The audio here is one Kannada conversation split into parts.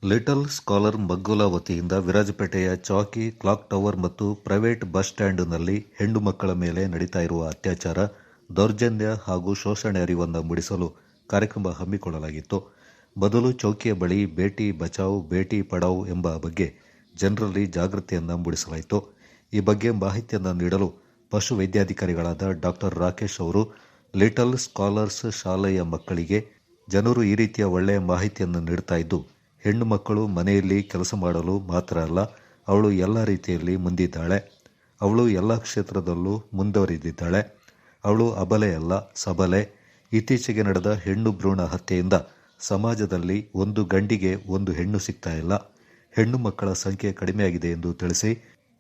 ಲಿಟಲ್ ಸ್ಕಾಲರ್ ಮಗ್ಗುಲ ವತಿಯಿಂದ ವಿರಾಜಪೇಟೆಯ ಚೌಕಿ, ಕ್ಲಾಕ್ ಟವರ್ ಮತ್ತು ಪ್ರೈವೇಟ್ ಬಸ್ ಸ್ಟ್ಯಾಂಡ್ನಲ್ಲಿ ಹೆಣ್ಣು ಮಕ್ಕಳ ಮೇಲೆ ನಡೀತಾ ಇರುವ ಅತ್ಯಾಚಾರ, ದೌರ್ಜನ್ಯ ಹಾಗೂ ಶೋಷಣೆ ಅರಿವನ್ನು ಮೂಡಿಸಲು ಕಾರ್ಯಕ್ರಮ ಹಮ್ಮಿಕೊಳ್ಳಲಾಗಿತ್ತು. ಮೊದಲು ಚೌಕಿಯ ಬಳಿ ಬೇಟಿ ಬಚಾವ್ ಬೇಟಿ ಪಡಾವ್ ಎಂಬ ಬಗ್ಗೆ ಜನರಲ್ಲಿ ಜಾಗೃತಿಯನ್ನು ಮೂಡಿಸಲಾಯಿತು. ಈ ಬಗ್ಗೆ ಮಾಹಿತಿಯನ್ನು ನೀಡಲು ಪಶು ವೈದ್ಯಾಧಿಕಾರಿಗಳಾದ ಡಾಕ್ಟರ್ ರಾಕೇಶ್ ಅವರು ಲಿಟಲ್ ಸ್ಕಾಲರ್ಸ್ ಶಾಲೆಯ ಮಕ್ಕಳಿಗೆ ಜನರು ಈ ರೀತಿಯ ಒಳ್ಳೆಯ ಮಾಹಿತಿಯನ್ನು ನೀಡ್ತಾ ಇದ್ದು, ಹೆಣ್ಣು ಮಕ್ಕಳು ಮನೆಯಲ್ಲಿ ಕೆಲಸ ಮಾಡಲು ಮಾತ್ರ ಅಲ್ಲ, ಅವಳು ಎಲ್ಲ ರೀತಿಯಲ್ಲಿ ಮುಂದಿದ್ದಾಳೆ, ಅವಳು ಎಲ್ಲ ಕ್ಷೇತ್ರದಲ್ಲೂ ಮುಂದುವರಿದಿದ್ದಾಳೆ, ಅವಳು ಅಬಲೆ ಅಲ್ಲ ಸಬಲೆ. ಇತ್ತೀಚೆಗೆ ನಡೆದ ಹೆಣ್ಣು ಭ್ರೂಣ ಹತ್ಯೆಯಿಂದ ಸಮಾಜದಲ್ಲಿ ಒಂದು ಗಂಡಿಗೆ ಒಂದು ಹೆಣ್ಣು ಸಿಗ್ತಾ ಇಲ್ಲ, ಹೆಣ್ಣು ಮಕ್ಕಳ ಸಂಖ್ಯೆ ಕಡಿಮೆಯಾಗಿದೆ ಎಂದು ತಿಳಿಸಿ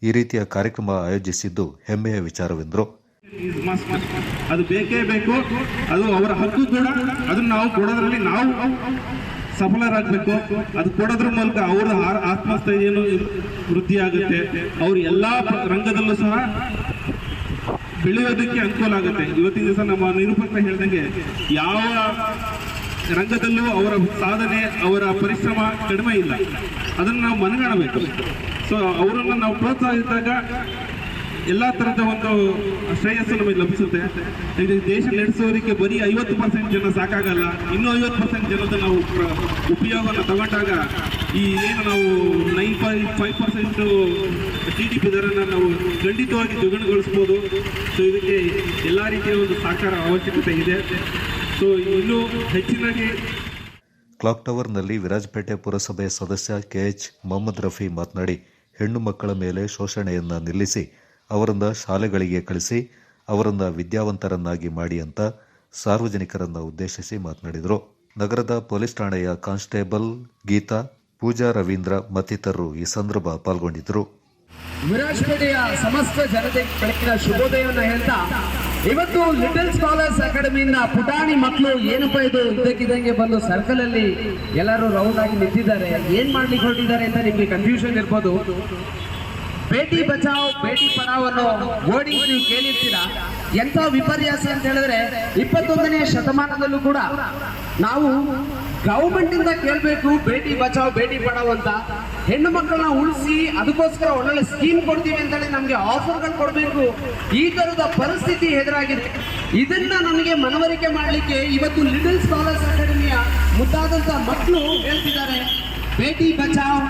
ಈ ರೀತಿಯ ಕಾರ್ಯಕ್ರಮ ಆಯೋಜಿಸಿದ್ದು ಹೆಮ್ಮೆಯ ವಿಚಾರವೆಂದರು. ಅದು ಬೇಕೇ ಬೇಕು, ಅದು ಅವರ ಹಕ್ಕು ಕೂಡ. ಅದನ್ನು ನಾವು ಕೊಡೋದ್ರಲ್ಲಿ ನಾವು ಸಫಲರಾಗಬೇಕು. ಅದು ಕೊಡೋದ್ರ ಮೂಲಕ ಅವರ ಆತ್ಮಸ್ಥೈರ್ಯನು ವೃದ್ಧಿ ಆಗುತ್ತೆ, ಅವರು ಎಲ್ಲ ರಂಗದಲ್ಲೂ ಸಹ ಬೆಳೆಯೋದಕ್ಕೆ ಅನುಕೂಲ ಆಗುತ್ತೆ. ಇವತ್ತಿನ ದಿವಸ ನಮ್ಮ ನಿರೂಪಕ ಹೇಳ್ದಂಗೆ ಯಾವ ರಂಗದಲ್ಲೂ ಅವರ ಸಾಧನೆ, ಅವರ ಪರಿಶ್ರಮ ಕಡಿಮೆ ಇಲ್ಲ. ಅದನ್ನು ನಾವು ಮನಗಾಣಬೇಕು. ಸೊ ಅವರನ್ನು ನಾವು ಪ್ರೋತ್ಸಾಹಿಸಿದಾಗ ಎಲ್ಲ ಥರದ ಒಂದು ಶ್ರೇಯಸ್ಸು ನಮಗೆ ಲಭಿಸುತ್ತೆ. ಇದು ದೇಶ ನಡೆಸೋದಕ್ಕೆ ಬರೀ 50% ಜನ ಸಾಕಾಗಲ್ಲ, ಇನ್ನೂ 50% ಜನದ ನಾವು ಉಪಯೋಗವನ್ನು ತಗೊಂಡಾಗ ಈ ಏನು ನಾವು 9.5% GDP ದರನ್ನು ನಾವು ಖಂಡಿತವಾಗಿ ದ್ವಿಗುಣಗೊಳಿಸ್ಬೋದು. ಸೊ ಇದಕ್ಕೆ ಎಲ್ಲ ರೀತಿಯ ಒಂದು ಸಹಕಾರ ಅವಶ್ಯಕತೆ ಇದೆ. ಸೊ ಇನ್ನೂ ಹೆಚ್ಚಿನಾಗಿ ಕ್ಲಾಕ್ ಟವರ್ನಲ್ಲಿ ವಿರಾಜಪೇಟೆ ಪುರಸಭೆ ಸದಸ್ಯ KH ಮೊಹಮ್ಮದ್ ರಫಿ ಮಾತನಾಡಿ, ಹೆಣ್ಣು ಮಕ್ಕಳ ಮೇಲೆ ಶೋಷಣೆಯನ್ನು ನಿಲ್ಲಿಸಿ ಅವರನ್ನು ಶಾಲೆಗಳಿಗೆ ಕಳಿಸಿ ಅವರನ್ನು ವಿದ್ಯಾವಂತರನ್ನಾಗಿ ಮಾಡಿ ಅಂತ ಸಾರ್ವಜನಿಕರನ್ನು ಉದ್ದೇಶಿಸಿ ಮಾತನಾಡಿದರು. ನಗರದ ಪೊಲೀಸ್ ಠಾಣೆಯ ಕಾನ್ಸ್ಟೇಬಲ್ ಗೀತಾ, ಪೂಜಾ ರವೀಂದ್ರ ಮತ್ತಿತರರು ಈ ಸಂದರ್ಭ ಪಾಲ್ಗೊಂಡಿದ್ದರು. ವಿರಾಜಪೇಟೆಯ ಸಮಸ್ತ ಜನತೆ ಬೆಳಕಿನ ಶುಭೋದಯವನ್ನು ಹೇಳ್ತಾ, ಇವತ್ತು ಲಿಟಲ್ ಸ್ಕಾಲರ್ಸ್ ಅಕಾಡೆಮಿಯಿಂದ ಪುಟಾಣಿ ಮಕ್ಕಳು ಏನಪ್ಪ ಇದು ಇದ್ದಕ್ಕಿದ್ದಂಗೆ ಬಂದು ಸರ್ಕಲ್ ಅಲ್ಲಿ ಎಲ್ಲರೂ ರೌಂಡ್ ಆಗಿ ನಿಂತಿದ್ದಾರೆ, ಏನ್ ಮಾಡ್ಲಿಕ್ಕೆ ಹೊರಟಿದ್ದಾರೆ ಅಂತ ನಿಮ್ಗೆ ಕನ್ಫ್ಯೂಷನ್ ಇರ್ಬೋದು. ಬೇಟಿ ಬಚಾವ್ ಬೇಟಿ ಪಡಾವ್ ಅನ್ನೋ ವರ್ಡಿಂಗ್ ನೀವು ಕೇಳಿರ್ತೀರಾ. ಎಂಥ ವಿಪರ್ಯಾಸ ಅಂತ ಹೇಳಿದ್ರೆ 21ನೇ ಶತಮಾನದಲ್ಲೂ ಕೂಡ ನಾವು ಗೌರ್ಮೆಂಟ್ ಇಂದ ಕೇಳಬೇಕು ಬೇಟಿ ಬಚಾವ್ ಬೇಟಿ ಪಡಾವ್ ಅಂತ. ಹೆಣ್ಣು ಮಕ್ಕಳನ್ನ ಉಳಿಸಿ ಅದಕ್ಕೋಸ್ಕರ ಒಳ್ಳೊಳ್ಳೆ ಸ್ಕೀಮ್ ಕೊಡ್ತೀವಿ ಅಂತೇಳಿ ನಮಗೆ ಆಫರ್ಗಳು ಕೊಡಬೇಕು. ಈ ತರದ ಪರಿಸ್ಥಿತಿ ಎದುರಾಗಿದೆ. ಇದನ್ನ ನಮಗೆ ಮನವರಿಕೆ ಮಾಡಲಿಕ್ಕೆ ಇವತ್ತು ಲಿಟಲ್ ಸ್ಕಾಲರ್ಸ್ ಅಕಾಡೆಮಿಯ ಮುದ್ದಾದಂತ ಮಕ್ಕಳು ಹೇಳ್ತಿದ್ದಾರೆ ಬೇಟಿ ಬಚಾವ್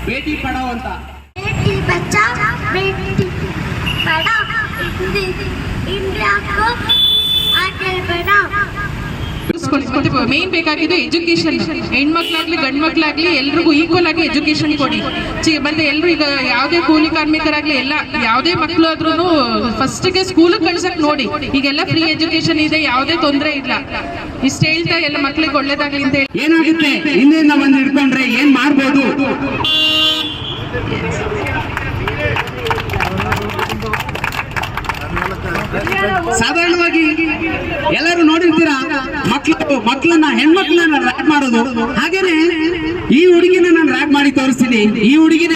ಬೇಟಿ ಪಡಾವ್ ಅಂತ. बेटी बचाओ बेटी पढ़ाओ, इंडिया को आगे बढ़ाओ. ಮೇನ್ ಬೇಕಾಗಿದ್ದು ಎಜುಕೇಶನ್. ಹೆಣ್ಮಕ್ಳಾಗ್ಲಿ ಗಂಡು ಮಕ್ಳಾಗ್ಲಿ ಎಲ್ರಿಗೂ ಈಕ್ವಲ್ ಆಗಿ ಎಜುಕೇಶನ್ ಕೊಡಿ. ಮತ್ತೆ ಎಲ್ರು ಈಗ ಯಾವುದೇ ಕೂಲಿ ಕಾರ್ಮಿಕರಾಗ್ಲಿ ಎಲ್ಲ ಯಾವುದೇ ಮಕ್ಳು ಆದ್ರೂ ಫಸ್ಟ್ಗೆ ಸ್ಕೂಲಿಗೆ ಕಳ್ಸಕ್ ನೋಡಿ. ಈಗೆಲ್ಲ ಫ್ರೀ ಎಜುಕೇಶನ್ ಇದೆ, ಯಾವುದೇ ತೊಂದರೆ ಇಲ್ಲ. ಇಷ್ಟ ಹೇಳ್ತಾ ಎಲ್ಲ ಮಕ್ಳಿಗೆ ಒಳ್ಳೇದಾಗ್ಲಿ ಅಂತ ಹೇಳಿ ಏನಾಗುತ್ತೆ ಹಿಂದಿನ ಬಂದು ಹಿಡ್ಕೊಂಡ್ರೆ ಏನ್ ಮಾಡ್ಬೋದು. ಸಾಧಾರಣವಾಗಿ ಎಲ್ಲರೂ ನೋಡಿರ್ತೀರಾ ಮಕ್ಕಳನ್ನ ಹೆಣ್ಮಕ್ಳನ್ನ ರ್ಯಾಪ್ ಮಾಡೋದು. ಹಾಗೇನೆ ಈ ಹುಡುಗಿನ ನಾನು ರ್ಯಾಪ್ ಮಾಡಿ ತೋರಿಸ್ತೀನಿ. ಈ ಹುಡುಗಿನ